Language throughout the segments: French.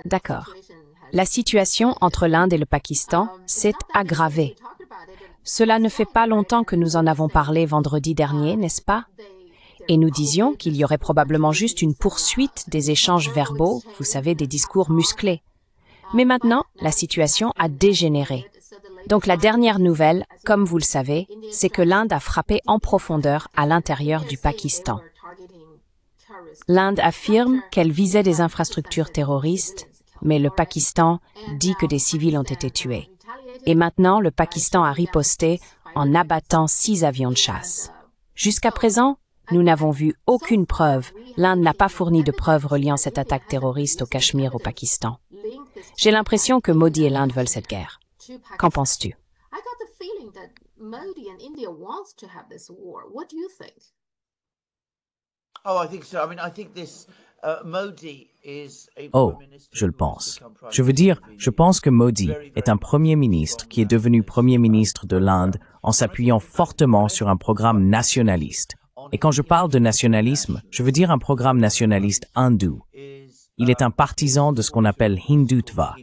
D'accord. La situation entre l'Inde et le Pakistan s'est aggravée. Cela ne fait pas longtemps que nous en avons parlé vendredi dernier, n'est-ce pas? Et nous disions qu'il y aurait probablement juste une poursuite des échanges verbaux, vous savez, des discours musclés. Mais maintenant, la situation a dégénéré. Donc la dernière nouvelle, comme vous le savez, c'est que l'Inde a frappé en profondeur à l'intérieur du Pakistan. L'Inde affirme qu'elle visait des infrastructures terroristes, mais le Pakistan dit que des civils ont été tués. Et maintenant, le Pakistan a riposté en abattant 6 avions de chasse. Jusqu'à présent, nous n'avons vu aucune preuve. L'Inde n'a pas fourni de preuves reliant cette attaque terroriste au Cachemire au Pakistan. J'ai l'impression que Modi et l'Inde veulent cette guerre. Qu'en penses-tu? Oh, je le pense. Je veux dire, je pense que Modi est un Premier ministre qui est devenu Premier ministre de l'Inde en s'appuyant fortement sur un programme nationaliste. Et quand je parle de nationalisme, je veux dire un programme nationaliste hindou. Il est un partisan de ce qu'on appelle Hindutva,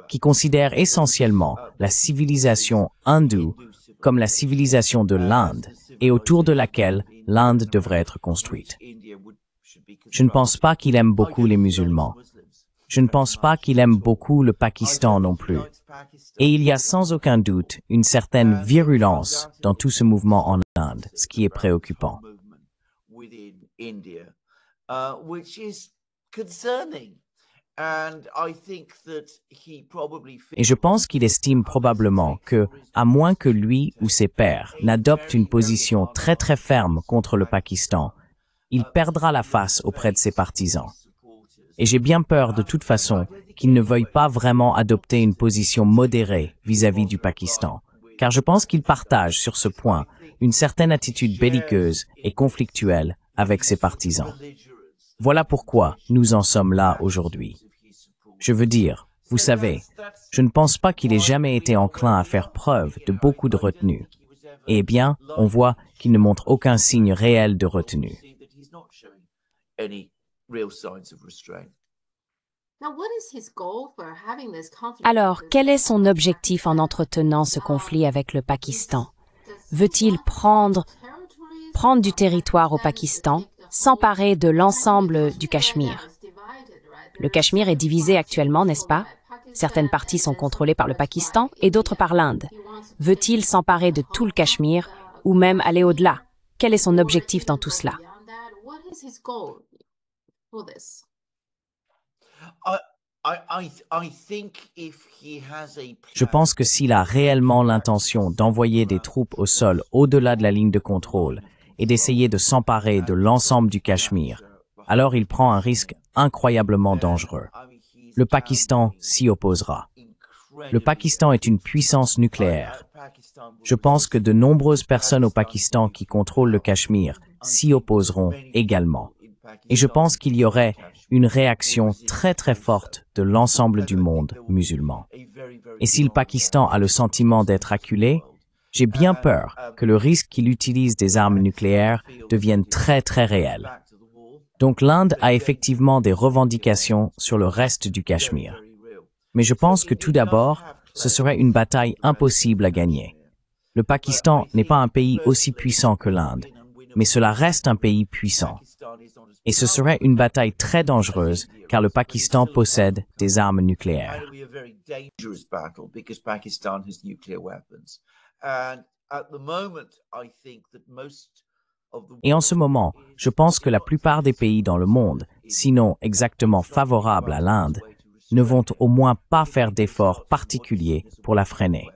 qui considère essentiellement la civilisation hindoue comme la civilisation de l'Inde et autour de laquelle l'Inde devrait être construite. Je ne pense pas qu'il aime beaucoup les musulmans. Je ne pense pas qu'il aime beaucoup le Pakistan non plus. Et il y a sans aucun doute une certaine virulence dans tout ce mouvement en Inde, ce qui est préoccupant. Et je pense qu'il estime probablement que, à moins que lui ou ses pairs n'adoptent une position très très ferme contre le Pakistan, il perdra la face auprès de ses partisans. Et j'ai bien peur de toute façon qu'il ne veuille pas vraiment adopter une position modérée vis-à-vis du Pakistan, car je pense qu'il partage sur ce point une certaine attitude belliqueuse et conflictuelle avec ses partisans. Voilà pourquoi nous en sommes là aujourd'hui. Je veux dire, vous savez, je ne pense pas qu'il ait jamais été enclin à faire preuve de beaucoup de retenue. Eh bien, on voit qu'il ne montre aucun signe réel de retenue. Alors, quel est son objectif en entretenant ce conflit avec le Pakistan? Veut-il prendre du territoire au Pakistan, s'emparer de l'ensemble du Cachemire? Le Cachemire est divisé actuellement, n'est-ce pas? Certaines parties sont contrôlées par le Pakistan et d'autres par l'Inde. Veut-il s'emparer de tout le Cachemire ou même aller au-delà? Quel est son objectif dans tout cela? Je pense que s'il a réellement l'intention d'envoyer des troupes au sol au-delà de la ligne de contrôle et d'essayer de s'emparer de l'ensemble du Cachemire, alors il prend un risque incroyablement dangereux. Le Pakistan s'y opposera. Le Pakistan est une puissance nucléaire. Je pense que de nombreuses personnes au Pakistan qui contrôlent le Cachemire s'y opposeront également. Et je pense qu'il y aurait une réaction très très forte de l'ensemble du monde musulman. Et si le Pakistan a le sentiment d'être acculé, j'ai bien peur que le risque qu'il utilise des armes nucléaires devienne très très réel. Donc l'Inde a effectivement des revendications sur le reste du Cachemire. Mais je pense que tout d'abord, ce serait une bataille impossible à gagner. Le Pakistan n'est pas un pays aussi puissant que l'Inde, mais cela reste un pays puissant. Et ce serait une bataille très dangereuse car le Pakistan possède des armes nucléaires. Et en ce moment, je pense que la plupart des pays dans le monde, sinon exactement favorables à l'Inde, ne vont au moins pas faire d'efforts particuliers pour la freiner.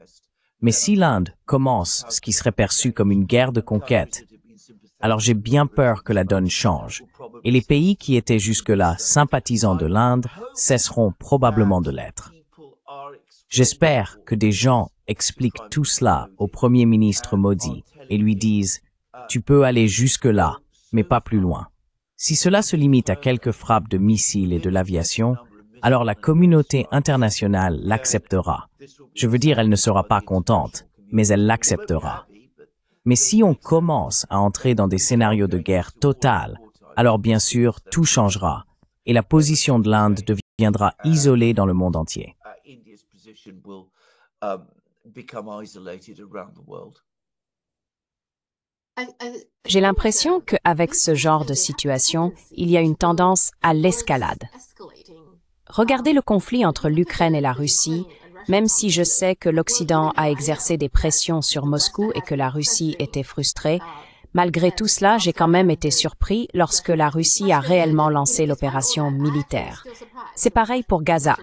Mais si l'Inde commence ce qui serait perçu comme une guerre de conquête, alors j'ai bien peur que la donne change, et les pays qui étaient jusque-là sympathisants de l'Inde cesseront probablement de l'être. J'espère que des gens expliquent tout cela au Premier ministre Modi et lui disent « Tu peux aller jusque-là, mais pas plus loin ». Si cela se limite à quelques frappes de missiles et de l'aviation, alors la communauté internationale l'acceptera. Je veux dire, elle ne sera pas contente, mais elle l'acceptera. Mais si on commence à entrer dans des scénarios de guerre totale, alors bien sûr, tout changera. et la position de l'Inde deviendra isolée dans le monde entier. J'ai l'impression qu'avec ce genre de situation, il y a une tendance à l'escalade. Regardez le conflit entre l'Ukraine et la Russie, même si je sais que l'Occident a exercé des pressions sur Moscou et que la Russie était frustrée. Malgré tout cela, j'ai quand même été surpris lorsque la Russie a réellement lancé l'opération militaire. C'est pareil pour Gaza.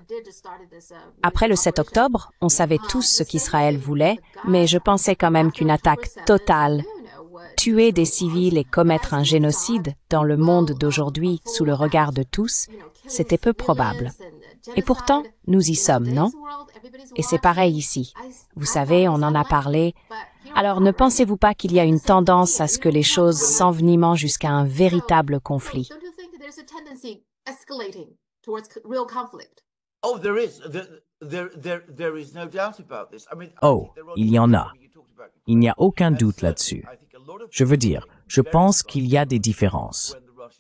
Après le 7 octobre, on savait tous ce qu'Israël voulait, mais je pensais quand même qu'une attaque totale, tuer des civils et commettre un génocide dans le monde d'aujourd'hui sous le regard de tous, c'était peu probable. Et pourtant, nous y sommes, non? Et c'est pareil ici. Vous savez, on en a parlé. Alors ne pensez-vous pas qu'il y a une tendance à ce que les choses s'enveniment jusqu'à un véritable conflit? Oh, il y en a. Il n'y a aucun doute là-dessus. Je veux dire, je pense qu'il y a des différences.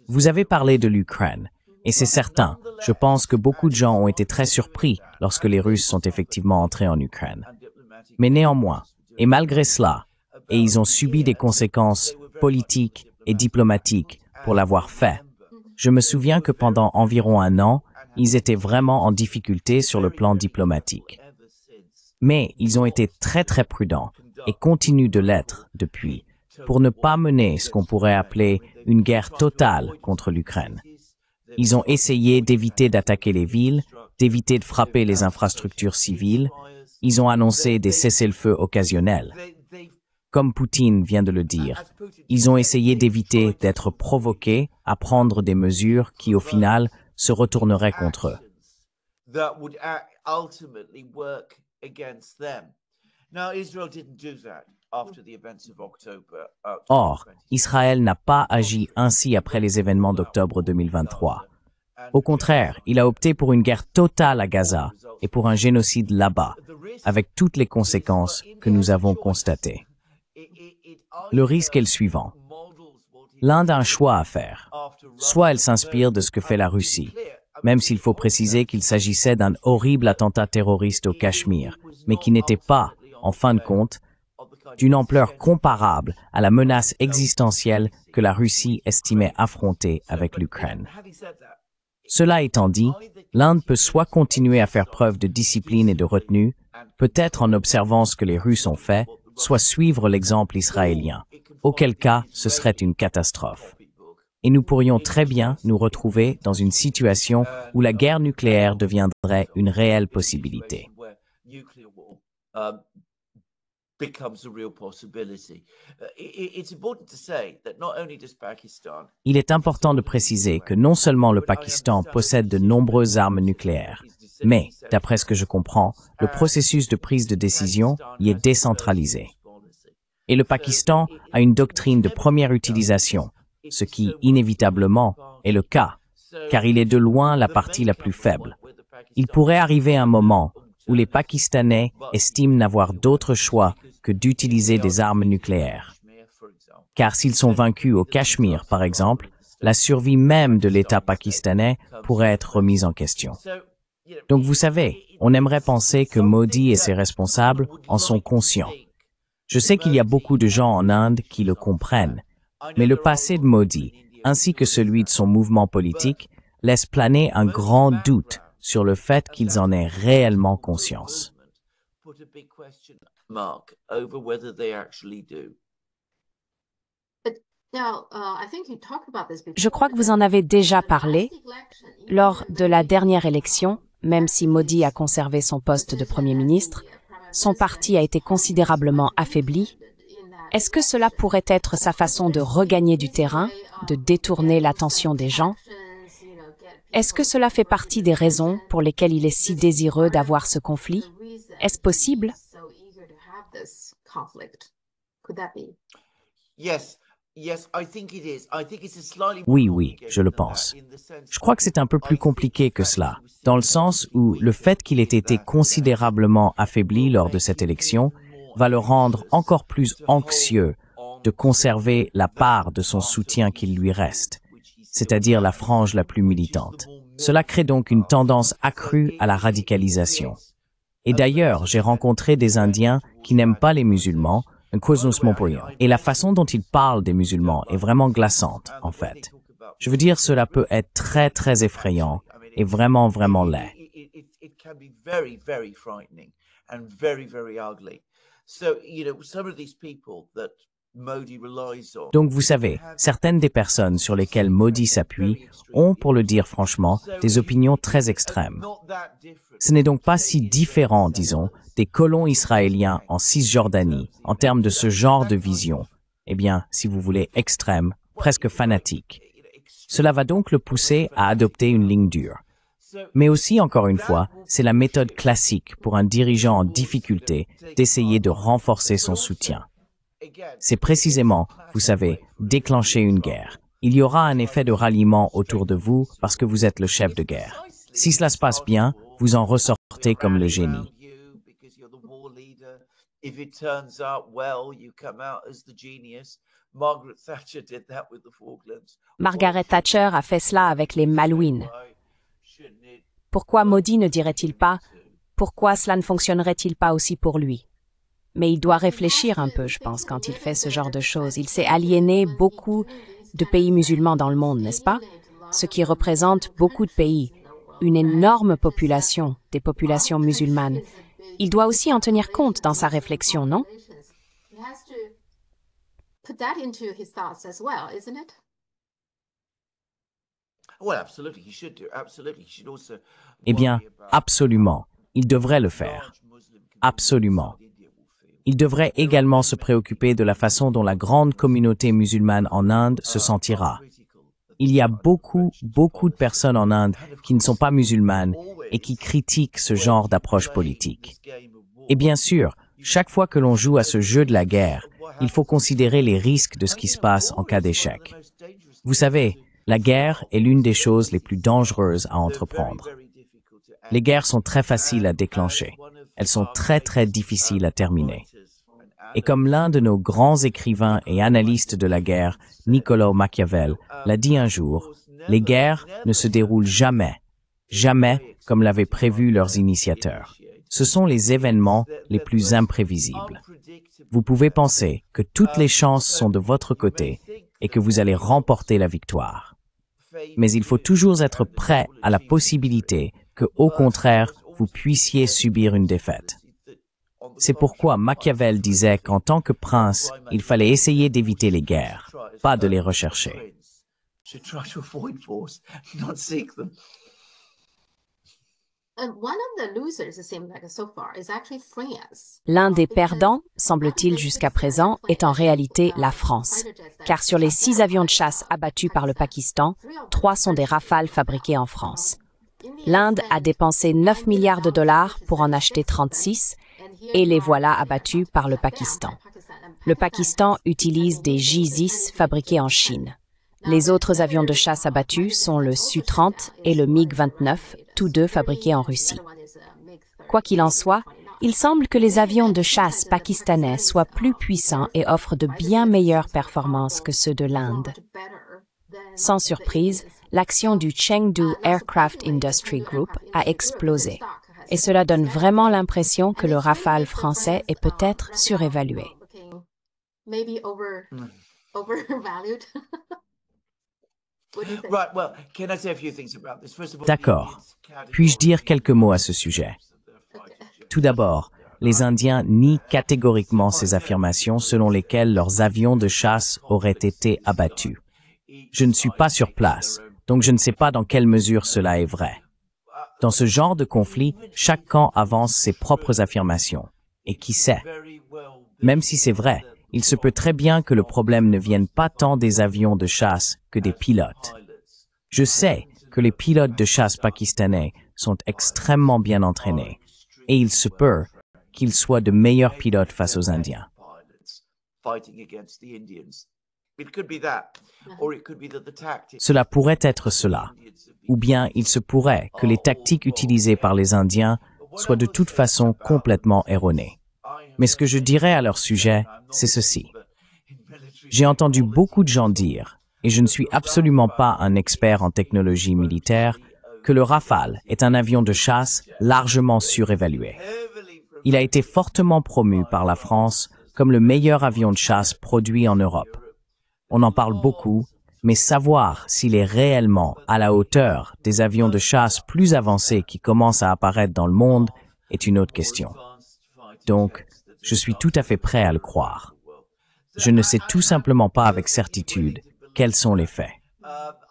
Vous avez parlé de l'Ukraine, et c'est certain, je pense que beaucoup de gens ont été très surpris lorsque les Russes sont effectivement entrés en Ukraine. Mais néanmoins, et malgré cela, et ils ont subi des conséquences politiques et diplomatiques pour l'avoir fait. Je me souviens que pendant environ un an, ils étaient vraiment en difficulté sur le plan diplomatique. Mais ils ont été très très prudents et continuent de l'être depuis, pour ne pas mener ce qu'on pourrait appeler une guerre totale contre l'Ukraine. Ils ont essayé d'éviter d'attaquer les villes, d'éviter de frapper les infrastructures civiles. Ils ont annoncé des cessez-le-feu occasionnels. Comme Poutine vient de le dire, ils ont essayé d'éviter d'être provoqués à prendre des mesures qui, au final, se retourneraient contre eux. Or, Israël n'a pas agi ainsi après les événements d'octobre 2023. Au contraire, il a opté pour une guerre totale à Gaza et pour un génocide là-bas, avec toutes les conséquences que nous avons constatées. Le risque est le suivant. L'Inde a un choix à faire. Soit elle s'inspire de ce que fait la Russie, même s'il faut préciser qu'il s'agissait d'un horrible attentat terroriste au Cachemire, mais qui n'était pas, en fin de compte, d'une ampleur comparable à la menace existentielle que la Russie estimait affronter avec l'Ukraine. Cela étant dit, l'Inde peut soit continuer à faire preuve de discipline et de retenue, peut-être en observant ce que les Russes ont fait, soit suivre l'exemple israélien, auquel cas ce serait une catastrophe. Et nous pourrions très bien nous retrouver dans une situation où la guerre nucléaire deviendrait une réelle possibilité. Il est important de préciser que non seulement le Pakistan possède de nombreuses armes nucléaires, mais, d'après ce que je comprends, le processus de prise de décision y est décentralisé. Et le Pakistan a une doctrine de première utilisation, ce qui, inévitablement, est le cas, car il est de loin la partie la plus faible. Il pourrait arriver un moment où les Pakistanais estiment n'avoir d'autre choix que d'utiliser des armes nucléaires. Car s'ils sont vaincus au Cachemire, par exemple, la survie même de l'État pakistanais pourrait être remise en question. Donc vous savez, on aimerait penser que Modi et ses responsables en sont conscients. Je sais qu'il y a beaucoup de gens en Inde qui le comprennent, mais le passé de Modi, ainsi que celui de son mouvement politique, laisse planer un grand doute sur le fait qu'ils en aient réellement conscience. Je crois que vous en avez déjà parlé lors de la dernière élection, même si Modi a conservé son poste de Premier ministre, son parti a été considérablement affaibli. Est-ce que cela pourrait être sa façon de regagner du terrain, de détourner l'attention des gens? Est-ce que cela fait partie des raisons pour lesquelles il est si désireux d'avoir ce conflit? Est-ce possible? Oui, je le pense. Je crois que c'est un peu plus compliqué que cela, dans le sens où le fait qu'il ait été considérablement affaibli lors de cette élection va le rendre encore plus anxieux de conserver la part de son soutien qu'il lui reste. c'est-à-dire la frange la plus militante. Cela crée donc une tendance accrue à la radicalisation. Et d'ailleurs, j'ai rencontré des Indiens qui n'aiment pas les musulmans, et la façon dont ils parlent des musulmans est vraiment glaçante, en fait. Je veux dire, cela peut être très, très effrayant et vraiment, vraiment laid. Donc vous savez, certaines des personnes sur lesquelles Modi s'appuie ont, pour le dire franchement, des opinions très extrêmes. Ce n'est donc pas si différent, disons, des colons israéliens en Cisjordanie en termes de ce genre de vision, eh bien, si vous voulez, extrême, presque fanatique. Cela va donc le pousser à adopter une ligne dure. Mais aussi, encore une fois, c'est la méthode classique pour un dirigeant en difficulté d'essayer de renforcer son soutien. C'est précisément, vous savez, déclencher une guerre. Il y aura un effet de ralliement autour de vous parce que vous êtes le chef de guerre. Si cela se passe bien, vous en ressortez comme le génie. Margaret Thatcher a fait cela avec les Malouines. Pourquoi Modi ne dirait-il pas « Pourquoi cela ne fonctionnerait-il pas aussi pour lui ?» Mais il doit réfléchir un peu, je pense, quand il fait ce genre de choses. Il s'est aliéné beaucoup de pays musulmans dans le monde, n'est-ce pas? Ce qui représente beaucoup de pays, une énorme population, des populations musulmanes. Il doit aussi en tenir compte dans sa réflexion, non? Eh bien, absolument. Il devrait le faire. Absolument. Il devrait également se préoccuper de la façon dont la grande communauté musulmane en Inde se sentira. Il y a beaucoup de personnes en Inde qui ne sont pas musulmanes et qui critiquent ce genre d'approche politique. Et bien sûr, chaque fois que l'on joue à ce jeu de la guerre, il faut considérer les risques de ce qui se passe en cas d'échec. Vous savez, la guerre est l'une des choses les plus dangereuses à entreprendre. Les guerres sont très faciles à déclencher. Elles sont très difficiles à terminer. Et comme l'un de nos grands écrivains et analystes de la guerre, Niccolò Machiavel, l'a dit un jour, les guerres ne se déroulent jamais comme l'avaient prévu leurs initiateurs. Ce sont les événements les plus imprévisibles. Vous pouvez penser que toutes les chances sont de votre côté et que vous allez remporter la victoire. Mais il faut toujours être prêt à la possibilité que, au contraire, vous puissiez subir une défaite. C'est pourquoi Machiavel disait qu'en tant que prince, il fallait essayer d'éviter les guerres, pas de les rechercher. L'un des perdants, semble-t-il jusqu'à présent, est en réalité la France. Car sur les 6 avions de chasse abattus par le Pakistan, 3 sont des Rafales fabriqués en France. L'Inde a dépensé 9 milliards de dollars pour en acheter 36, et les voilà abattus par le Pakistan. Le Pakistan utilise des J-10 fabriqués en Chine. Les autres avions de chasse abattus sont le Su-30 et le MiG-29, tous deux fabriqués en Russie. Quoi qu'il en soit, il semble que les avions de chasse pakistanais soient plus puissants et offrent de bien meilleures performances que ceux de l'Inde. Sans surprise, l'action du Chengdu Aircraft Industry Group a explosé. Et cela donne vraiment l'impression que le Rafale français est peut-être surévalué. D'accord. Puis-je dire quelques mots à ce sujet? Tout d'abord, les Indiens nient catégoriquement ces affirmations selon lesquelles leurs avions de chasse auraient été abattus. Je ne suis pas sur place, donc je ne sais pas dans quelle mesure cela est vrai. Dans ce genre de conflit, chaque camp avance ses propres affirmations. Et qui sait? Même si c'est vrai, il se peut très bien que le problème ne vienne pas tant des avions de chasse que des pilotes. Je sais que les pilotes de chasse pakistanais sont extrêmement bien entraînés, et il se peut qu'ils soient de meilleurs pilotes face aux Indiens. Cela pourrait être cela, ou bien il se pourrait que les tactiques utilisées par les Indiens soient de toute façon complètement erronées. Mais ce que je dirais à leur sujet, c'est ceci. J'ai entendu beaucoup de gens dire, et je ne suis absolument pas un expert en technologie militaire, que le Rafale est un avion de chasse largement surévalué. Il a été fortement promu par la France comme le meilleur avion de chasse produit en Europe. On en parle beaucoup, mais savoir s'il est réellement à la hauteur des avions de chasse plus avancés qui commencent à apparaître dans le monde est une autre question. Donc, je suis tout à fait prêt à le croire. Je ne sais tout simplement pas avec certitude quels sont les faits.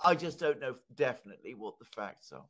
I just don't know definitely what the facts are.